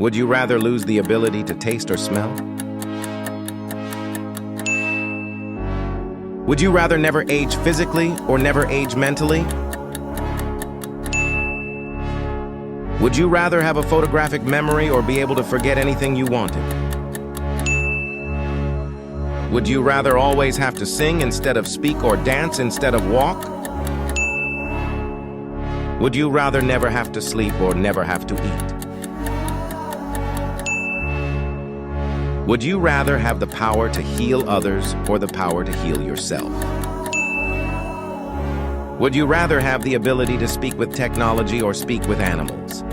Would you rather lose the ability to taste or smell? Would you rather never age physically or never age mentally? Would you rather have a photographic memory or be able to forget anything you wanted? Would you rather always have to sing instead of speak or dance instead of walk? Would you rather never have to sleep or never have to eat? Would you rather have the power to heal others or the power to heal yourself? Would you rather have the ability to speak with technology or speak with animals?